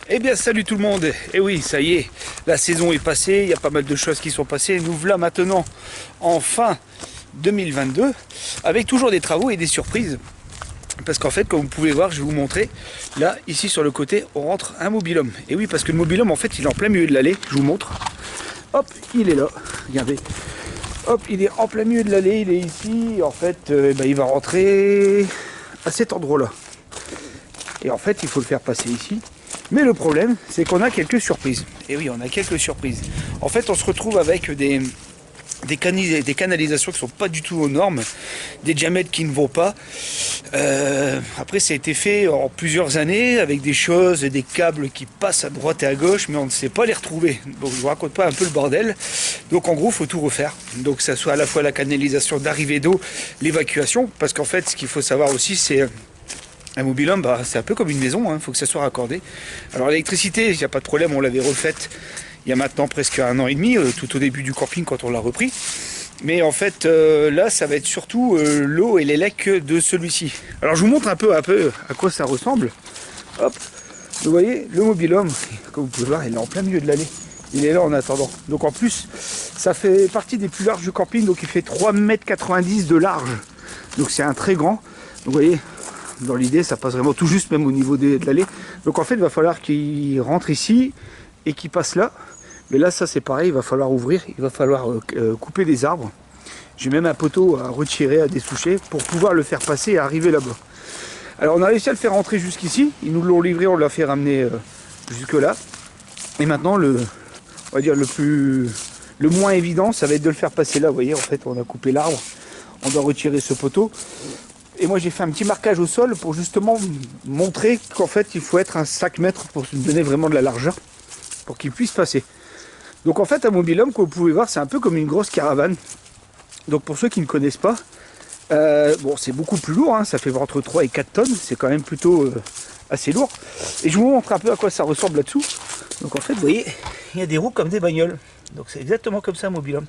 Eh bien salut tout le monde. Et oui, ça y est, la saison est passée, il y a pas mal de choses qui sont passées. Nous voilà maintenant en fin 2022 avec toujours des travaux et des surprises. Parce qu'en fait, comme vous pouvez voir, je vais vous montrer, là, ici sur le côté, on rentre un mobil-home. Et oui, parce que le mobil-home, en fait, il est en plein milieu de l'allée, je vous montre. Hop, il est là, regardez. Hop, il est en plein milieu de l'allée, il est ici. En fait, il va rentrer à cet endroit-là. Et en fait, il faut le faire passer ici. Mais le problème, c'est qu'on a quelques surprises. Et oui, on a quelques surprises. En fait, on se retrouve avec des canalisations qui ne sont pas du tout aux normes, des diamètres qui ne vont pas. Après, ça a été fait en plusieurs années avec des choses, des câbles qui passent à droite et à gauche, mais on ne sait pas les retrouver. Donc, je vous raconte pas un peu le bordel. Donc, en gros, il faut tout refaire. Donc, ça soit à la fois la canalisation d'arrivée d'eau, l'évacuation, parce qu'en fait, ce qu'il faut savoir aussi, c'est un mobil-home, c'est un peu comme une maison, il faut que ça soit raccordé. Alors l'électricité, il n'y a pas de problème, on l'avait refaite il y a maintenant presque 1 an et demi, tout au début du camping quand on l'a repris. Mais en fait, là, ça va être surtout l'eau et les lecs de celui-ci. Alors je vous montre un peu à quoi ça ressemble. Hop, vous voyez, le mobil-home, comme vous pouvez voir, il est en plein milieu de l'allée. Il est là en attendant. Donc en plus, ça fait partie des plus larges du camping, donc il fait 3,90 m de large. Donc c'est un très grand. Donc vous voyez, dans l'idée, ça passe vraiment tout juste, même au niveau de l'allée. Donc en fait, il va falloir qu'il rentre ici et qu'il passe là. Mais là, ça c'est pareil, il va falloir ouvrir, il va falloir couper des arbres. J'ai même un poteau à retirer, à dessoucher, pour pouvoir le faire passer et arriver là-bas. Alors on a réussi à le faire rentrer jusqu'ici. Ils nous l'ont livré, on l'a fait ramener jusque là. Et maintenant, on va dire le moins évident, ça va être de le faire passer là. Vous voyez, en fait, on a coupé l'arbre. On doit retirer ce poteau. Et moi j'ai fait un petit marquage au sol pour justement montrer qu'en fait il faut être un 5 mètres pour se donner vraiment de la largeur pour qu'il puisse passer. Donc en fait un mobil-home, comme vous pouvez voir, c'est un peu comme une grosse caravane. Donc pour ceux qui ne connaissent pas, bon c'est beaucoup plus lourd, ça fait entre 3 et 4 tonnes, c'est quand même plutôt assez lourd. Et je vous montre un peu à quoi ça ressemble là-dessous. Donc en fait vous voyez, il y a des roues comme des bagnoles. Donc c'est exactement comme ça un mobil-home.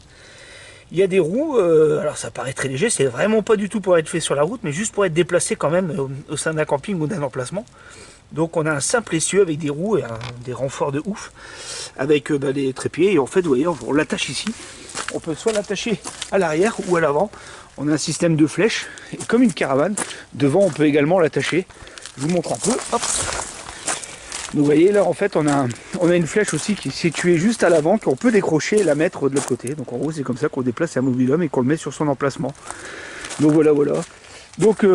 Il y a des roues, alors ça paraît très léger, c'est vraiment pas du tout pour être fait sur la route, mais juste pour être déplacé quand même au sein d'un camping ou d'un emplacement. Donc on a un simple essieu avec des roues et des renforts de ouf, avec des trépieds, et en fait vous voyez, on l'attache ici. On peut soit l'attacher à l'arrière ou à l'avant. On a un système de flèches, et comme une caravane, devant on peut également l'attacher. Je vous montre un peu, hop. Donc vous voyez là en fait on a une flèche aussi qui est située juste à l'avant, qu'on peut décrocher et la mettre de l'autre côté. Donc en gros c'est comme ça qu'on déplace un mobil-home et qu'on le met sur son emplacement. Donc voilà. Donc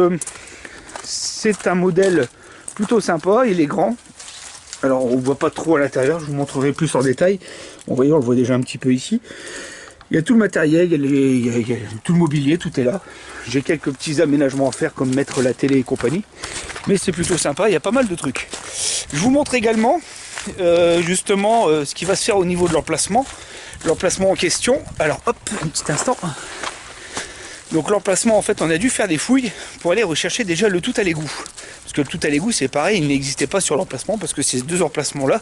c'est un modèle plutôt sympa, il est grand. Alors on ne voit pas trop à l'intérieur, je vous montrerai plus en détail. Vous voyez, on le voit déjà un petit peu ici. Il y a tout le matériel, il y a tout le mobilier, tout est là. J'ai quelques petits aménagements à faire comme mettre la télé et compagnie. Mais c'est plutôt sympa, il y a pas mal de trucs. Je vous montre également justement ce qui va se faire au niveau de l'emplacement. L'emplacement en question. Alors hop, un petit instant. Donc l'emplacement, en fait, on a dû faire des fouilles pour aller rechercher déjà le tout à l'égout. Parce que le tout à l'égout, c'est pareil, il n'existait pas sur l'emplacement, parce que ces deux emplacements-là,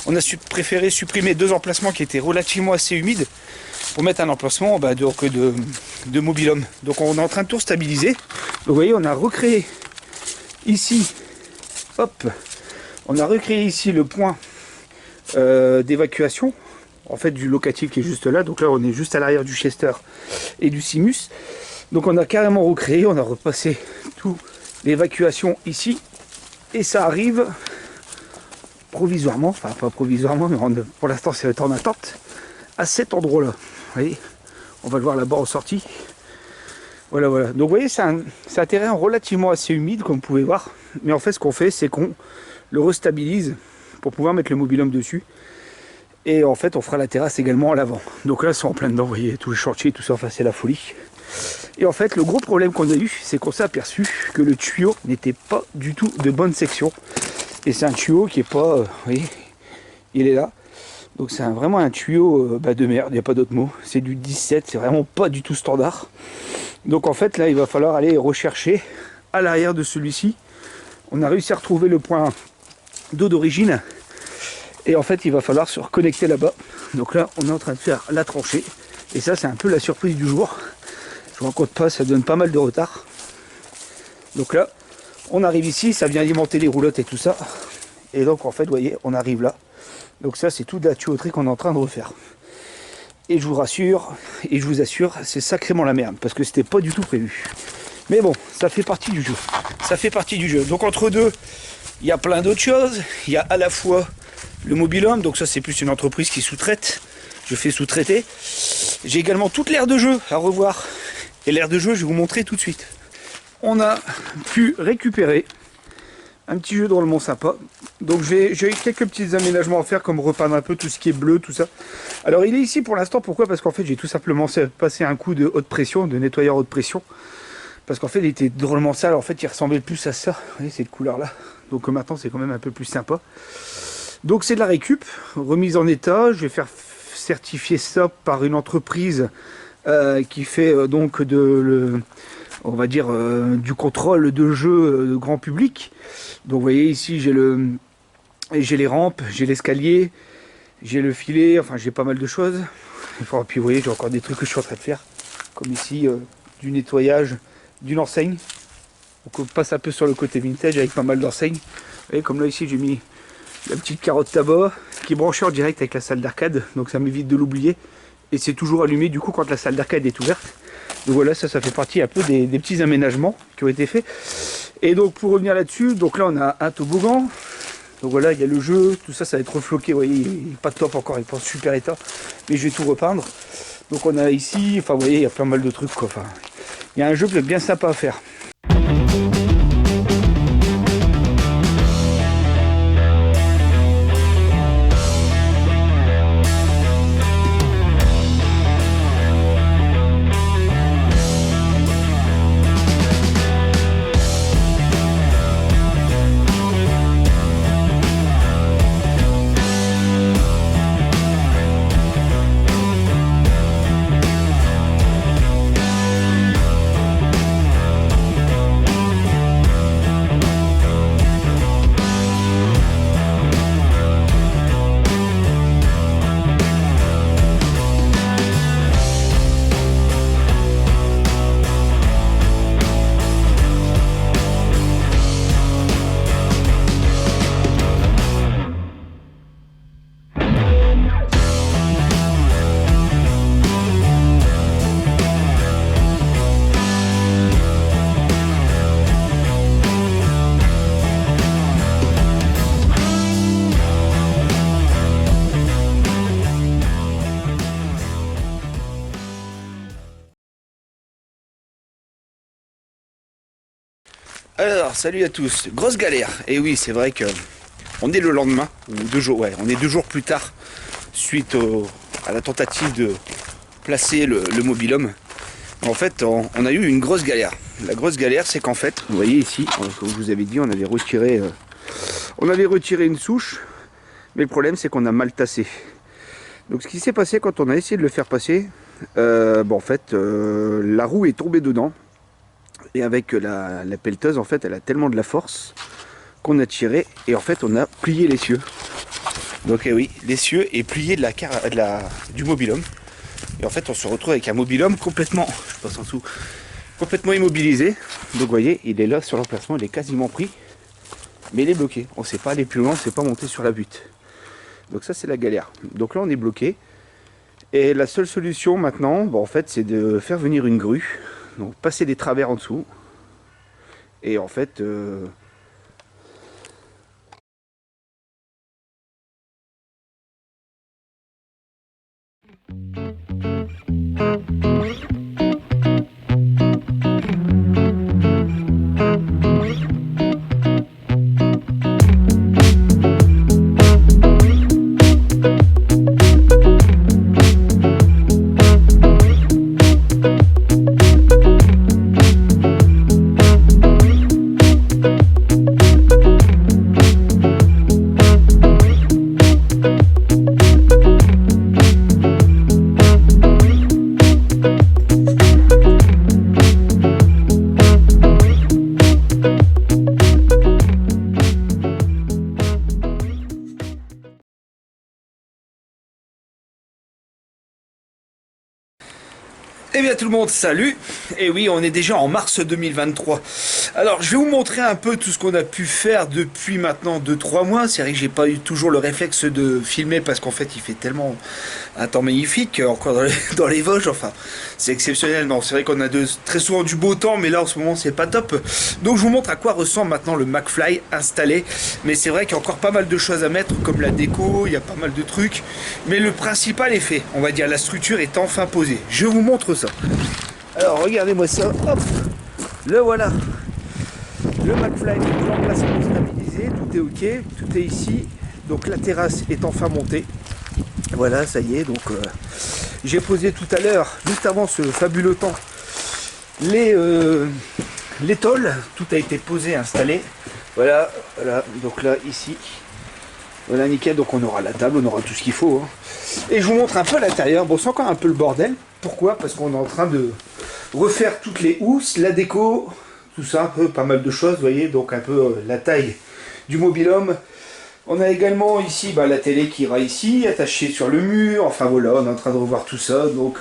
on a préféré supprimer deux emplacements qui étaient relativement assez humides pour mettre un emplacement de mobil-home. Donc on est en train de tout stabiliser. Donc vous voyez, on a recréé ici, hop, on a recréé ici le point d'évacuation, en fait du locatif qui est juste là. Donc là on est juste à l'arrière du Chester et du Simus. Donc on a carrément recréé, on a repassé tout l'évacuation ici. Et ça arrive provisoirement, enfin pas provisoirement, mais pour l'instant c'est en attente, à cet endroit là. Vous voyez, on va le voir là-bas en sortie. Voilà. Donc vous voyez, c'est un terrain relativement assez humide, comme vous pouvez voir. Mais en fait, ce qu'on fait, c'est qu'on le restabilise pour pouvoir mettre le mobil-home dessus. Et en fait, on fera la terrasse également à l'avant. Donc là, ils sont en plein dedans, vous voyez, tous les chantiers, tout ça, enfin, c'est la folie. Et en fait, le gros problème qu'on a eu, c'est qu'on s'est aperçu que le tuyau n'était pas du tout de bonne section. Et c'est un tuyau qui est pas... vous voyez, il est là. Donc c'est vraiment un tuyau de merde, il n'y a pas d'autre mot. C'est du 17, c'est vraiment pas du tout standard. Donc en fait là il va falloir aller rechercher à l'arrière de celui-ci. On a réussi à retrouver le point d'eau d'origine. Et en fait il va falloir se reconnecter là-bas. Donc là on est en train de faire la tranchée. Et ça c'est un peu la surprise du jour. Je vous raconte pas, ça donne pas mal de retard. Donc là on arrive ici, ça vient alimenter les roulottes et tout ça. Et donc en fait, vous voyez, on arrive là. Donc ça, c'est toute la tuyauterie qu'on est en train de refaire. Et je vous rassure, et je vous assure, c'est sacrément la merde, parce que c'était pas du tout prévu. Mais bon, ça fait partie du jeu. Ça fait partie du jeu. Donc entre deux, il y a plein d'autres choses. Il y a à la fois le mobil-home, donc ça c'est plus une entreprise qui sous-traite. Je fais sous-traiter. J'ai également toute l'aire de jeu à revoir. Et l'aire de jeu, je vais vous montrer tout de suite. On a pu récupérer un petit jeu drôlement sympa. Donc j'ai quelques petits aménagements à faire, comme repeindre un peu tout ce qui est bleu, tout ça. Alors il est ici pour l'instant, pourquoi? Parce qu'en fait j'ai tout simplement passé un coup de haute pression, de nettoyeur haute pression. Parce qu'en fait il était drôlement sale, en fait il ressemblait plus à ça. Vous voyez cette couleur là. Donc maintenant c'est quand même un peu plus sympa. Donc c'est de la récup, remise en état. Je vais faire certifier ça par une entreprise qui fait donc on va dire du contrôle de jeu de grand public. Donc vous voyez ici j'ai les rampes, j'ai l'escalier, j'ai le filet, enfin j'ai pas mal de choses. Puis vous voyez j'ai encore des trucs que je suis en train de faire, comme ici du nettoyage d'une enseigne. Donc on passe un peu sur le côté vintage avec pas mal d'enseignes. Vous voyez comme là ici j'ai mis la petite carotte tabac qui est branchée en direct avec la salle d'arcade, donc ça m'évite de l'oublier. Et c'est toujours allumé du coup quand la salle d'arcade est ouverte. Donc voilà, ça fait partie un peu des petits aménagements qui ont été faits. Et donc pour revenir là-dessus, donc là on a un toboggan. Donc voilà, il y a le jeu, tout ça, ça va être refloqué. Vous voyez, il n'est pas top encore, il est pas en super état. Mais je vais tout repeindre. Donc on a ici, enfin vous voyez, il y a pas mal de trucs quoi. Enfin, il y a un jeu bien sympa à faire. Alors, salut à tous. Grosse galère. Et oui, c'est vrai que on est le lendemain, ou 2 jours, ouais, on est 2 jours plus tard, suite à la tentative de placer le mobil-home. En fait, on a eu une grosse galère. La grosse galère, c'est qu'en fait, vous voyez ici, comme je vous avais dit, on avait retiré une souche, mais le problème, c'est qu'on a mal tassé. Donc, ce qui s'est passé quand on a essayé de le faire passer, en fait, la roue est tombée dedans. Et avec la pelleteuse, en fait, elle a tellement de la force qu'on a tiré et en fait, on a plié l'essieu. Donc, oui, l'essieu est plié du mobil-home. Et en fait, on se retrouve avec un mobil-home complètement, je passe en dessous, complètement immobilisé. Donc, vous voyez, il est là sur l'emplacement, il est quasiment pris, mais il est bloqué. On ne sait pas aller plus loin, on ne sait pas monter sur la butte. Donc, ça, c'est la galère. Donc là, on est bloqué. Et la seule solution maintenant, en fait, c'est de faire venir une grue. Donc passer des travers en dessous et en fait Eh bien tout le monde, salut. Et oui, on est déjà en mars 2023. Alors je vais vous montrer un peu tout ce qu'on a pu faire depuis maintenant 2-3 mois. C'est vrai que j'ai pas eu toujours le réflexe de filmer parce qu'en fait il fait tellement un temps magnifique, encore dans les Vosges, enfin c'est exceptionnel. Non, c'est vrai qu'on a très souvent du beau temps, mais là en ce moment c'est pas top. Donc je vous montre à quoi ressemble maintenant le McFly installé. Mais c'est vrai qu'il y a encore pas mal de choses à mettre, comme la déco, il y a pas mal de trucs. Mais le principal est fait, on va dire, la structure est enfin posée. Je vous montre ça. Alors regardez-moi ça, hop, le voilà, le McFly est en placement stabilisé, tout est ok, tout est ici, donc la terrasse est enfin montée, voilà, ça y est, donc j'ai posé tout à l'heure, juste avant ce fabuleux temps, les tôles, tout a été posé, installé, voilà, donc là, ici, voilà, nickel, donc on aura la table, on aura tout ce qu'il faut, hein. Et je vous montre un peu l'intérieur, bon c'est encore un peu le bordel, pourquoi? Parce qu'on est en train de refaire toutes les housses, la déco, tout ça, un peu, pas mal de choses, vous voyez, donc un peu la taille du mobil-home. On a également ici la télé qui ira ici, attachée sur le mur, enfin voilà, on est en train de revoir tout ça, donc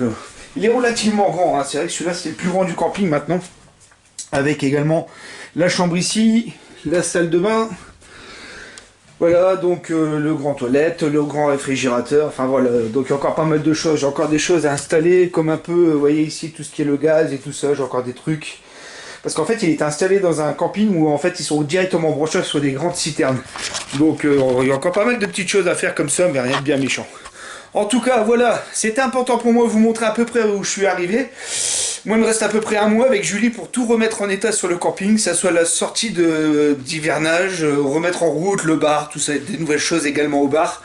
il est relativement grand, hein. C'est vrai que celui-là c'est le plus grand du camping maintenant, avec également la chambre ici, la salle de bain. Voilà, donc le grand toilette, le grand réfrigérateur, enfin voilà, donc il y a encore pas mal de choses, j'ai encore des choses à installer, comme un peu, vous voyez ici, tout ce qui est le gaz et tout ça, j'ai encore des trucs. Parce qu'en fait, il est installé dans un camping où en fait, ils sont directement branchés sur des grandes citernes. Donc il y a encore pas mal de petites choses à faire comme ça, mais rien de bien méchant. En tout cas, voilà, c'était important pour moi de vous montrer à peu près où je suis arrivé. Moi, il me reste à peu près un mois avec Julie pour tout remettre en état sur le camping, que ça soit la sortie d'hivernage, remettre en route le bar, tout ça, des nouvelles choses également au bar,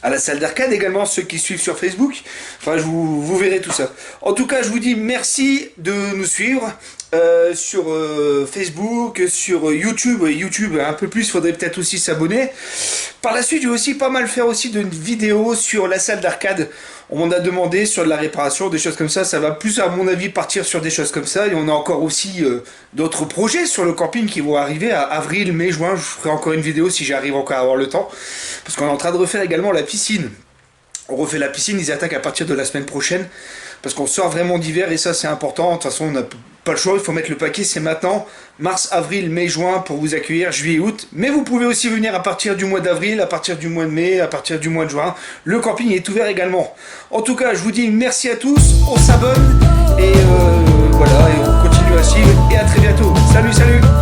à la salle d'arcade également, ceux qui suivent sur Facebook. Enfin, vous verrez tout ça. En tout cas, je vous dis merci de nous suivre sur Facebook, sur YouTube. YouTube, un peu plus, il faudrait peut-être aussi s'abonner. Par la suite, je vais aussi pas mal faire aussi de vidéos sur la salle d'arcade. On m'en a demandé sur de la réparation, des choses comme ça. Ça va plus, à mon avis, partir sur des choses comme ça. Et on a encore aussi d'autres projets sur le camping qui vont arriver à avril, mai, juin. Je ferai encore une vidéo si j'arrive encore à avoir le temps. Parce qu'on est en train de refaire également la piscine. On refait la piscine, ils attaquent à partir de la semaine prochaine. Parce qu'on sort vraiment d'hiver et ça c'est important. De toute façon, on n'a pas le choix, il faut mettre le paquet, c'est maintenant. Mars, avril, mai, juin pour vous accueillir, juillet, août. Mais vous pouvez aussi venir à partir du mois d'avril, à partir du mois de mai, à partir du mois de juin. Le camping est ouvert également. En tout cas, je vous dis merci à tous, on s'abonne et voilà, et on continue à suivre. Et à très bientôt. Salut, salut!